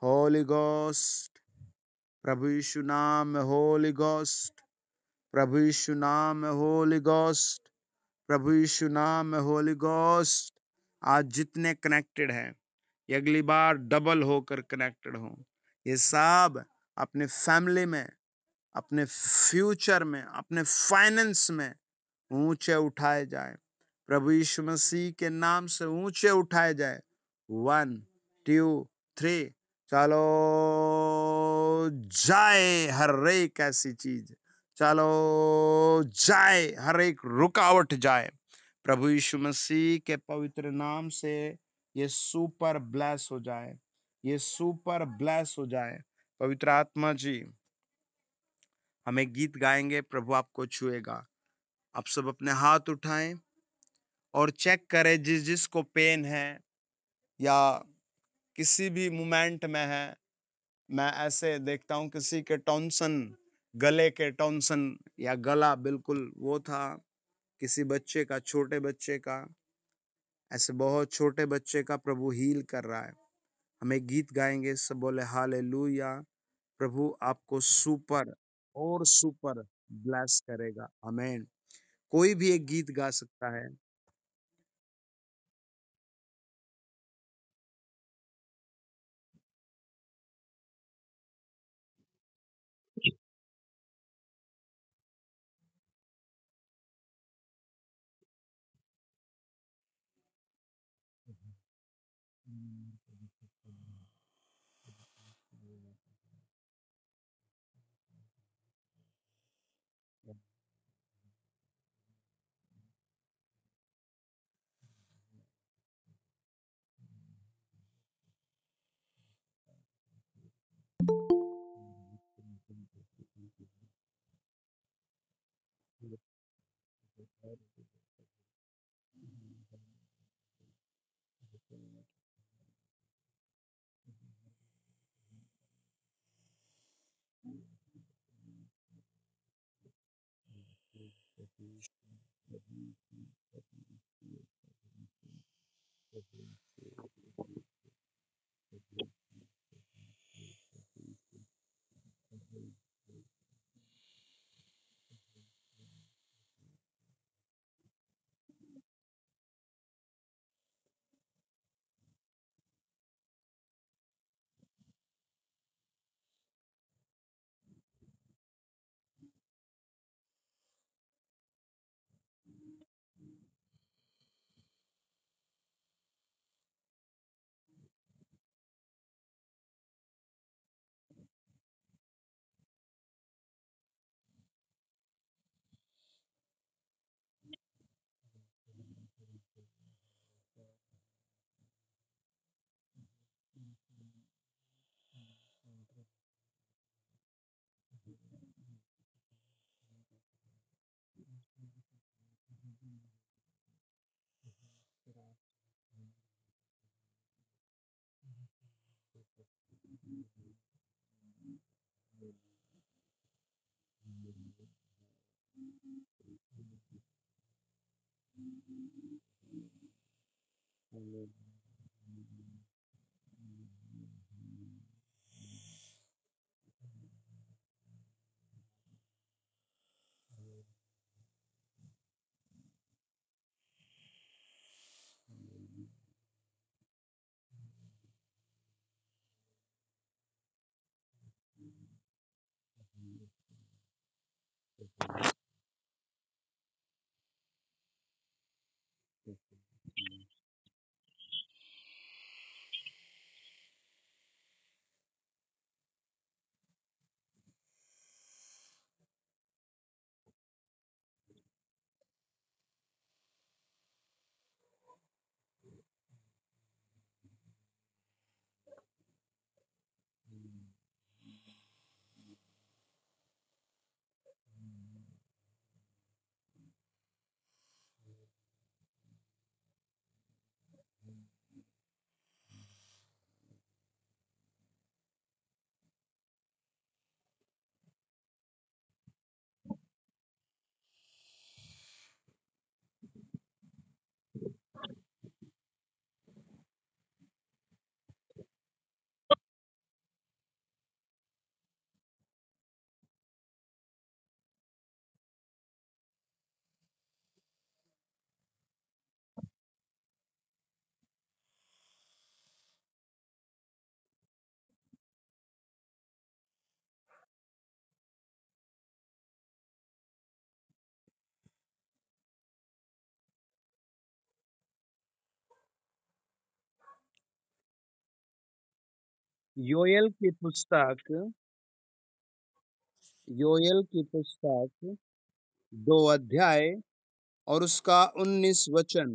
होली गोस्ट, प्रभु यीशु नाम में होली गोस्ट, प्रभु यीशु नाम में होली गोस्ट, प्रभु यीशु नाम में होली गोस्ट। आज जितने कनेक्टेड हैं, ये अगली बार डबल होकर कनेक्टेड हों। ये सब अपने फैमिली में, अपने फ्यूचर में, अपने फाइनेंस में ऊंचे उठाए जाए। प्रभु यीशु मसीह के नाम से ऊंचे उठाए जाए। 1 2 3। चलो जाए हर एक ऐसी चीज, चलो जाए हर एक रुकावट जाए। प्रभु यीशु मसीह के पवित्र नाम से ये सुपर ब्लेस हो जाए, ये सुपर ब्लेस हो जाए। पवित्र आत्मा जी, हम एक गीत गाएंगे, प्रभु आपको छुएगा। आप सब अपने हाथ उठाएं और चेक करें, जिस जिसको पेन है या किसी भी मोमेंट में है। मैं ऐसे देखता हूं, किसी के टॉन्सन, गले के टॉन्सन या गला बिल्कुल वो था, किसी बच्चे का, छोटे बच्चे का, ऐसे बहुत छोटे बच्चे का प्रभु हील कर रहा है। हम एक गीत गाएंगे, सब बोले हालेलुया। प्रभु आपको सुपर और सुपर ब्लेस करेगा। आमीन। कोई भी एक गीत गा सकता है। योएल की पुस्तक योएल की पुस्तक 2 अध्याय और उसका 19 वचन।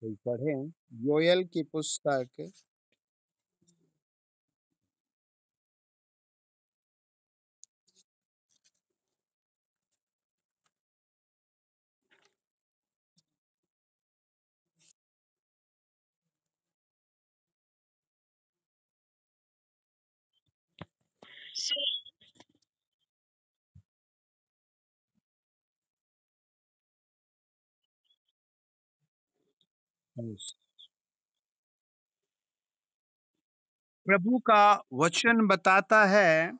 पढ़ें। योएल की पुस्तक प्रभु का वचन बताता है,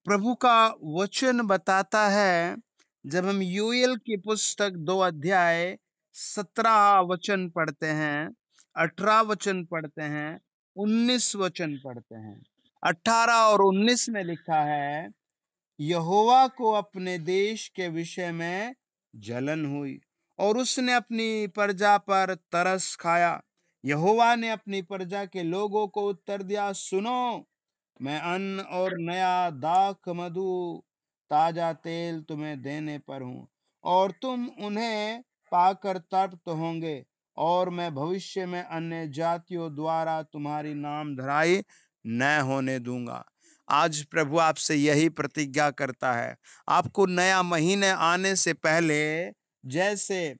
प्रभु का वचन बताता है, जब हम यूएल की पुस्तक 2 अध्याय 17 वचन पढ़ते हैं, 18 वचन पढ़ते हैं, 19 वचन पढ़ते हैं। 18 और 19 में लिखा है, यहोवा को अपने देश के विषय में जलन हुई और उसने अपनी प्रजा पर तरस खाया। यहोवा ने अपनी प्रजा के लोगों को उत्तर दिया, सुनो, मैं अन्न और नया दाख मधु ताजा तेल तुम्हें देने पर हूँ और तुम उन्हें पाकर तृप्त होंगे, और मैं भविष्य में अन्य जातियों द्वारा तुम्हारी नाम धराई न होने दूंगा। आज प्रभु आपसे यही प्रतिज्ञा करता है। आपको नया महीने आने से पहले, जैसे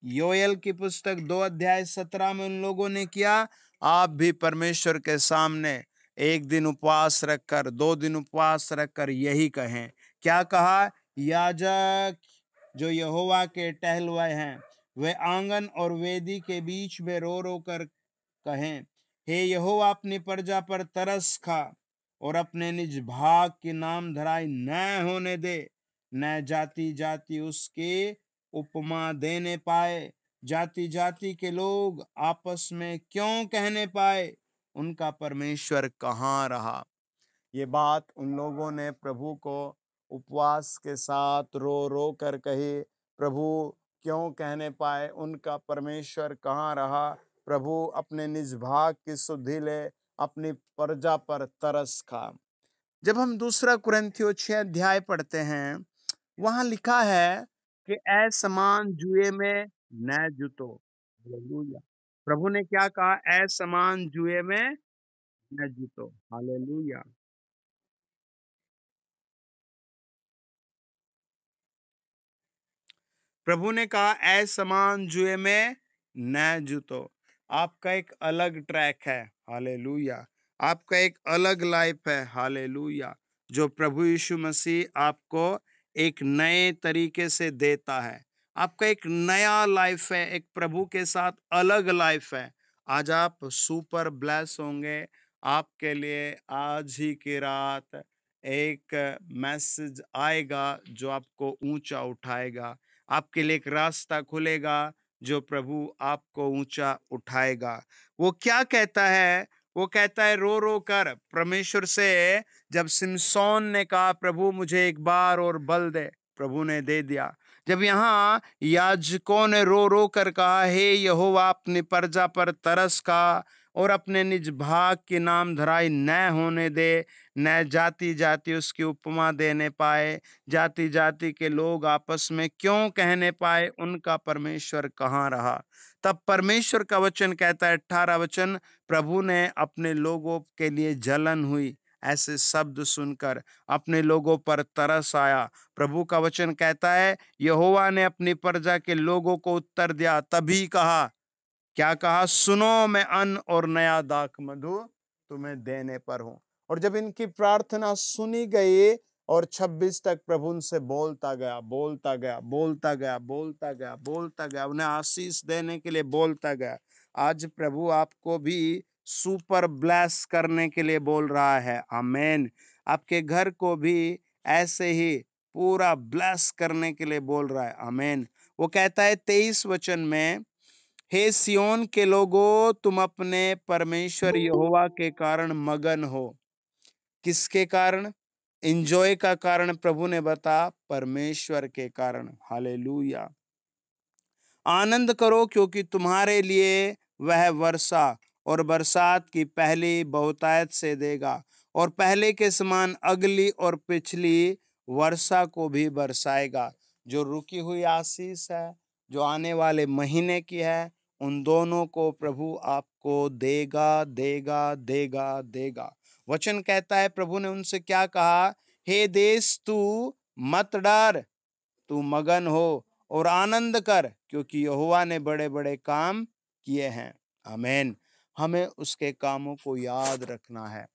योएल की पुस्तक 2 अध्याय 17 में उन लोगों ने किया, आप भी परमेश्वर के सामने 1 दिन उपवास रखकर, 2 दिन उपवास रखकर यही कहें। क्या कहा? याजक जो यहोवा के टहलुए हैं, वे आंगन और वेदी के बीच में रो रो कर कहें, हे यहोवा, अपनी प्रजा पर तरस खा और अपने निज भाग की नाम धराई न होने दे, न जाति जाति उसके उपमा देने पाए, जाति जाति के लोग आपस में क्यों कहने पाए, उनका परमेश्वर कहाँ रहा। ये बात उन लोगों ने प्रभु को उपवास के साथ रो रो कर कही, प्रभु क्यों कहने पाए, उनका परमेश्वर कहाँ रहा। प्रभु अपने निज भाग की सुधि ले अपनी प्रजा पर तरस खा। जब हम 2 कुरिन्थियों 6 अध्याय पढ़ते हैं, वहां लिखा है कि असमान जुए में न जुतो। हालेलुया। प्रभु ने क्या कहा? असमान जुए में न जुतो। हालेलुया। प्रभु ने कहा, ऐ समान जुए में न जूतो। आपका एक अलग ट्रैक है, हालेलुया। आपका एक अलग लाइफ है, हालेलुया, जो प्रभु यीशु मसीह आपको एक नए तरीके से देता है। आपका एक नया लाइफ है, एक प्रभु के साथ अलग लाइफ है। आज आप सुपर ब्लेस होंगे। आपके लिए आज ही की रात एक मैसेज आएगा जो आपको ऊंचा उठाएगा। आपके लिए एक रास्ता खुलेगा जो प्रभु आपको ऊंचा उठाएगा। वो क्या कहता है? वो कहता है, रो रो कर परमेश्वर से जब सिमसोन ने कहा, प्रभु मुझे एक बार और बल दे, प्रभु ने दे दिया। जब यहाँ याजकों ने रो रो कर कहा, हे यहोवा अपनी प्रजा पर तरस खा और अपने निज भाग की नाम धराई न होने दे, न जाति जाति उसकी उपमा देने पाए, जाति जाति के लोग आपस में क्यों कहने पाए, उनका परमेश्वर कहाँ रहा। तब परमेश्वर का वचन कहता है, 18 वचन, प्रभु ने अपने लोगों के लिए जलन हुई, ऐसे शब्द सुनकर अपने लोगों पर तरस आया। प्रभु का वचन कहता है, यहोवा ने अपनी प्रजा के लोगों को उत्तर दिया, तभी कहा, क्या कहा? सुनो, मैं अन्न और नया दाख मधु तुम्हें देने पर हूं। और जब इनकी प्रार्थना सुनी गई और 26 तक प्रभु उनसे बोलता गया, बोलता गया, बोलता गया, बोलता गया, बोलता गया, उन्हें आशीष देने के लिए बोलता गया। आज प्रभु आपको भी सुपर ब्लेस करने के लिए बोल रहा है, आमेन। आपके घर को भी ऐसे ही पूरा ब्लेस करने के लिए बोल रहा है, आमेन। वो कहता है 23 वचन में, हे सियोन के लोगों, तुम अपने परमेश्वर यहोवा के कारण मगन हो। किसके कारण? एंजॉय का कारण प्रभु ने बता, परमेश्वर के कारण, हालेलुया। आनंद करो क्योंकि तुम्हारे लिए वह वर्षा और बरसात की पहली बहुतायत से देगा और पहले के समान अगली और पिछली वर्षा को भी बरसाएगा। जो रुकी हुई आशीष है, जो आने वाले महीने की है, उन दोनों को प्रभु आपको देगा, देगा, देगा, देगा। वचन कहता है, प्रभु ने उनसे क्या कहा? हे देश तू मत डर, तू मगन हो और आनंद कर क्योंकि यहोवा ने बड़े बड़े काम किए हैं, आमेन। हमें उसके कामों को याद रखना है,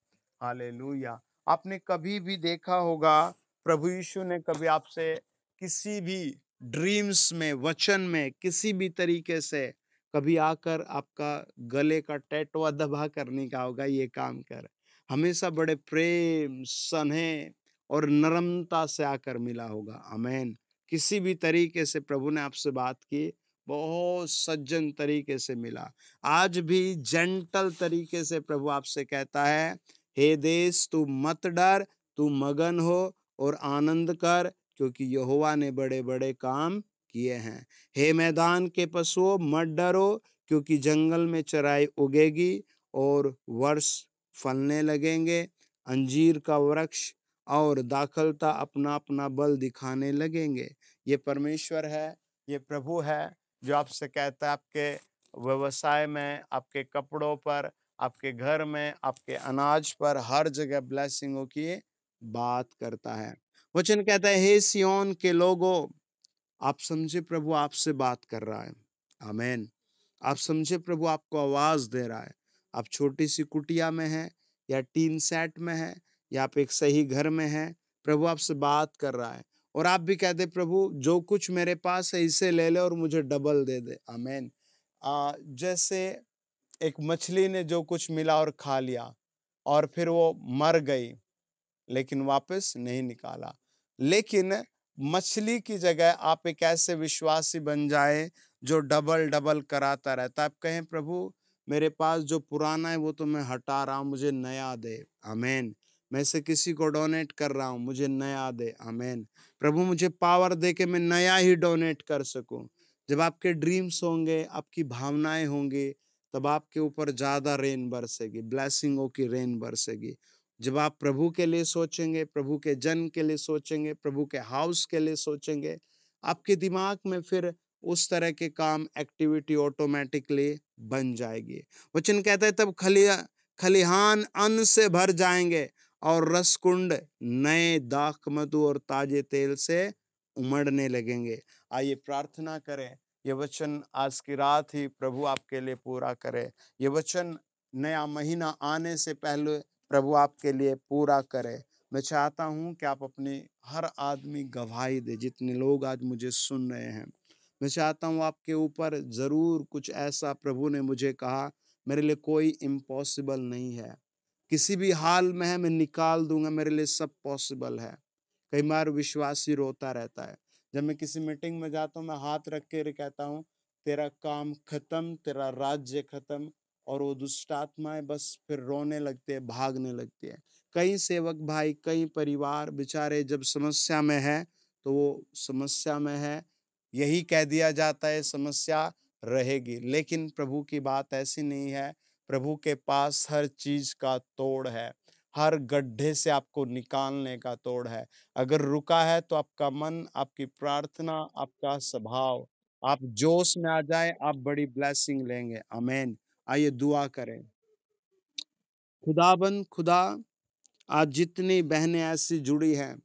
हालेलुया। आपने कभी भी देखा होगा, प्रभु यीशु ने कभी आपसे किसी भी ड्रीम्स में, वचन में, किसी भी तरीके से कभी आकर आपका गले का टैटवा दबा कर नहीं कहा होगा, ये काम कर। हमेशा बड़े प्रेम, स्नेह और नम्रता से आकर मिला होगा, आमेन। किसी भी तरीके से प्रभु ने आपसे बात की, बहुत सज्जन तरीके से मिला। आज भी जेंटल तरीके से प्रभु आपसे कहता है, हे देश तू मत डर, तू मगन हो और आनंद कर क्योंकि यहोवा ने बड़े बड़े काम किए हैं। हे मैदान के पशुओं, मत डरो क्योंकि जंगल में चराई उगेगी और वर्ष फलने लगेंगे, अंजीर का वृक्ष और दाखलता अपना अपना बल दिखाने लगेंगे। ये परमेश्वर है, ये प्रभु है जो आपसे कहता है, आपके व्यवसाय में, आपके कपड़ों पर, आपके घर में, आपके अनाज पर, हर जगह ब्लेसिंगों की बात करता है। वचन कहता है, हे सियोन के लोगों, आप समझे प्रभु आपसे बात कर रहा है, आमेन। आप समझे प्रभु आपको आवाज दे रहा है। आप छोटी सी कुटिया में हैं या टीन सेट में हैं या आप एक सही घर में हैं, प्रभु आपसे बात कर रहा है। और आप भी कहते, प्रभु जो कुछ मेरे पास है इसे ले ले और मुझे डबल दे दे, आमेन। जैसे एक मछली ने जो कुछ मिला और खा लिया और फिर वो मर गई, लेकिन वापस नहीं निकाला। लेकिन मछली की जगह आप एक ऐसे विश्वासी बन जाए जो डबल डबल कराता रहता है। आप कहें, प्रभु मेरे पास जो पुराना है वो तो मैं हटा रहा हूँ, मुझे नया दे, आमेन। मैं इसे किसी को डोनेट कर रहा हूँ, मुझे नया दे, आमेन। प्रभु मुझे पावर दे के मैं नया ही डोनेट कर सकूं। जब आपके ड्रीम्स होंगे, आपकी भावनाएं होंगी, तब आपके ऊपर ज्यादा रेन बरसेगी, ब्लेसिंगों की रेन बरसेगी। जब आप प्रभु के लिए सोचेंगे, प्रभु के जन के लिए सोचेंगे, प्रभु के हाउस के लिए सोचेंगे, आपके दिमाग में फिर उस तरह के काम, एक्टिविटी ऑटोमेटिकली बन जाएगी। वचन कहता है, तब खलिहान अन्न से भर जाएंगे और रसकुंड नए दाख मधु और ताजे तेल से उमड़ने लगेंगे। आइए प्रार्थना करें, ये वचन आज की रात ही प्रभु आपके लिए पूरा करे। ये वचन नया महीना आने से पहले प्रभु आपके लिए पूरा करे। मैं चाहता हूँ कि आप अपनी हर आदमी गवाही दे, जितने लोग आज मुझे सुन रहे हैं। मैं चाहता हूँ आपके ऊपर ज़रूर कुछ ऐसा प्रभु ने मुझे कहा, मेरे लिए कोई इम्पॉसिबल नहीं है। किसी भी हाल में है मैं निकाल दूँगा, मेरे लिए सब पॉसिबल है। कई बार विश्वासी रोता रहता है। जब मैं किसी मीटिंग में जाता हूँ, मैं हाथ रख के कहता हूँ, तेरा काम खत्म, तेरा राज्य खत्म, और वो दुष्ट आत्माएँ बस फिर रोने लगती है, भागने लगती है। कई सेवक भाई, कई परिवार बेचारे जब समस्या में हैं, तो वो समस्या में है, यही कह दिया जाता है समस्या रहेगी। लेकिन प्रभु की बात ऐसी नहीं है। प्रभु के पास हर चीज़ का तोड़ है। हर गड्ढे से आपको निकालने का तोड़ है। अगर रुका है तो आपका मन, आपकी प्रार्थना, आपका स्वभाव, आप जोश में आ जाएँ, आप बड़ी ब्लेसिंग लेंगे। आमीन। आइए दुआ करें। खुदाबंद खुदा, आज जितनी बहनें ऐसी जुड़ी हैं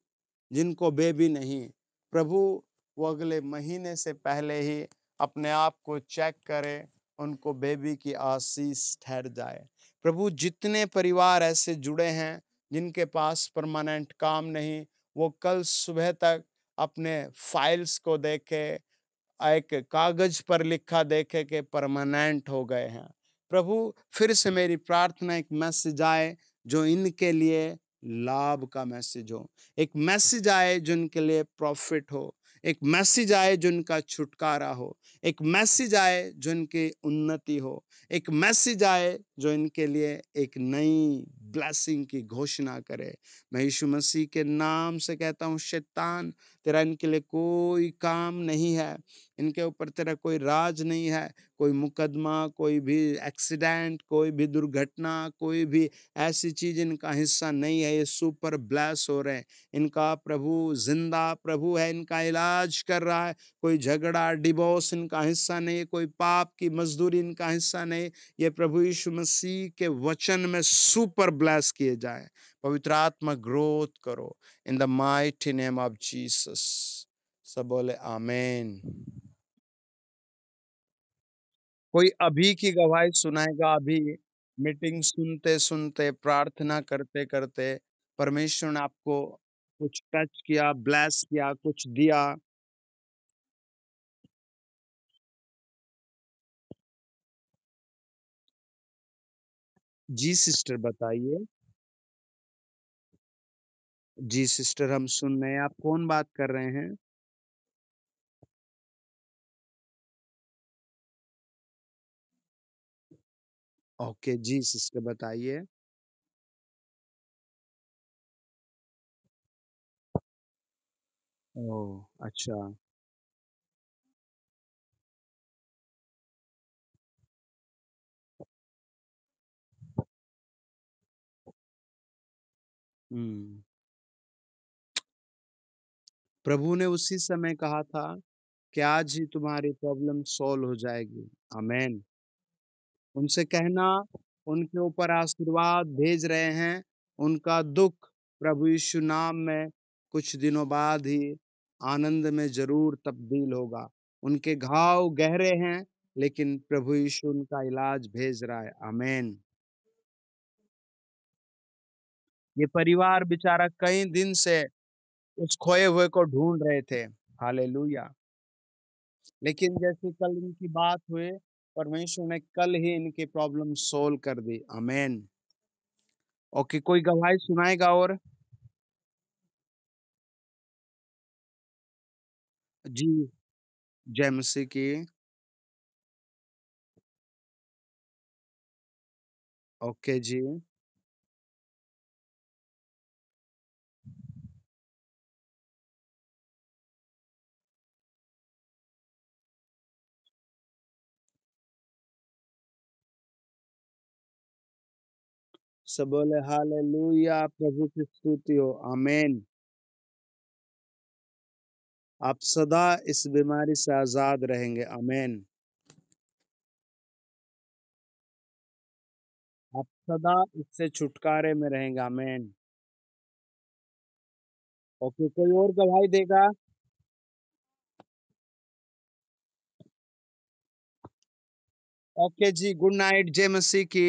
जिनको बेबी नहीं, प्रभु वो अगले महीने से पहले ही अपने आप को चेक करें, उनको बेबी की आशीष ठहर जाए। प्रभु जितने परिवार ऐसे जुड़े हैं जिनके पास परमानेंट काम नहीं, वो कल सुबह तक अपने फाइल्स को देखे, एक कागज पर लिखा देखे कि परमानेंट हो गए हैं। प्रभु फिर से मेरी प्रार्थना, एक मैसेज आए जो इनके लिए लाभ का मैसेज हो। एक मैसेज आए जो इनके लिए प्रॉफिट हो। एक मैसेज आए जो इनका छुटकारा हो। एक मैसेज आए जो इनकी उन्नति हो। एक मैसेज आए जो इनके लिए एक नई ब्लेसिंग की घोषणा करे। मैं यीशु मसीह के नाम से कहता हूँ, शैतान तेरा इनके लिए कोई काम नहीं है। इनके ऊपर तेरा कोई राज नहीं है। कोई मुकदमा, कोई भी एक्सीडेंट, कोई भी दुर्घटना, कोई भी ऐसी चीज़ इनका हिस्सा नहीं है। ये सुपर ब्लेस हो रहे हैं। इनका प्रभु ज़िंदा प्रभु है, इनका इलाज कर रहा है। कोई झगड़ा, डिवोर्स इनका हिस्सा नहीं है। कोई पाप की मज़दूरी इनका हिस्सा नहीं। ये प्रभु यीशु मसीह के वचन में सुपर ब्लेस किए जाएँ। पवित्र आत्मा ग्रोथ करो in the mighty name of Jesus. सब बोले आमीन। कोई अभी की गवाही सुनाएगा, अभी मीटिंग सुनते-सुनते, प्रार्थना करते-करते परमेश्वर ने आपको कुछ टच किया, ब्लेस किया, कुछ दिया। जी सिस्टर बताइए। जी सिस्टर हम सुन रहे हैं। आप कौन बात कर रहे हैं? ओके, जी सिस्टर बताइए। ओह! अच्छा। हुँ। प्रभु ने उसी समय कहा था कि आज ही तुम्हारी प्रॉब्लम सॉल्व हो जाएगी। आमीन। उनसे कहना, उनके ऊपर आशीर्वाद भेज रहे हैं, उनका दुःख प्रभु यीशु नाम में कुछ दिनों बाद ही आनंद में ज़रूर तब्दील होगा। उनके घाव गहरे हैं, लेकिन प्रभु यीशु उनका इलाज भेज रहा है। आमीन। ये परिवार बेचारा कई दिन से उस खोए हुए को ढूँढ रहे थे। हालेलुया! लेकिन जैसे कल इनकी बात हुई, परमेश्वर ने कल ही इनकी प्रॉब्लम सॉल्व कर दी। आमीन। ओके, कोई गवाही सुनाएगा और? जी, जय मसीह की। ओके जी। सब बोले हालेलुया, प्रभु की स्तुति हो। आमीन। आप सदा इस बीमारी से आज़ाद रहेंगे। आमीन। आप सदा इससे छुटकारे में रहेंगे। आमीन। ओके, कोई और गवाही देगा? ओके जी, गुड नाइट, जय मसीह की।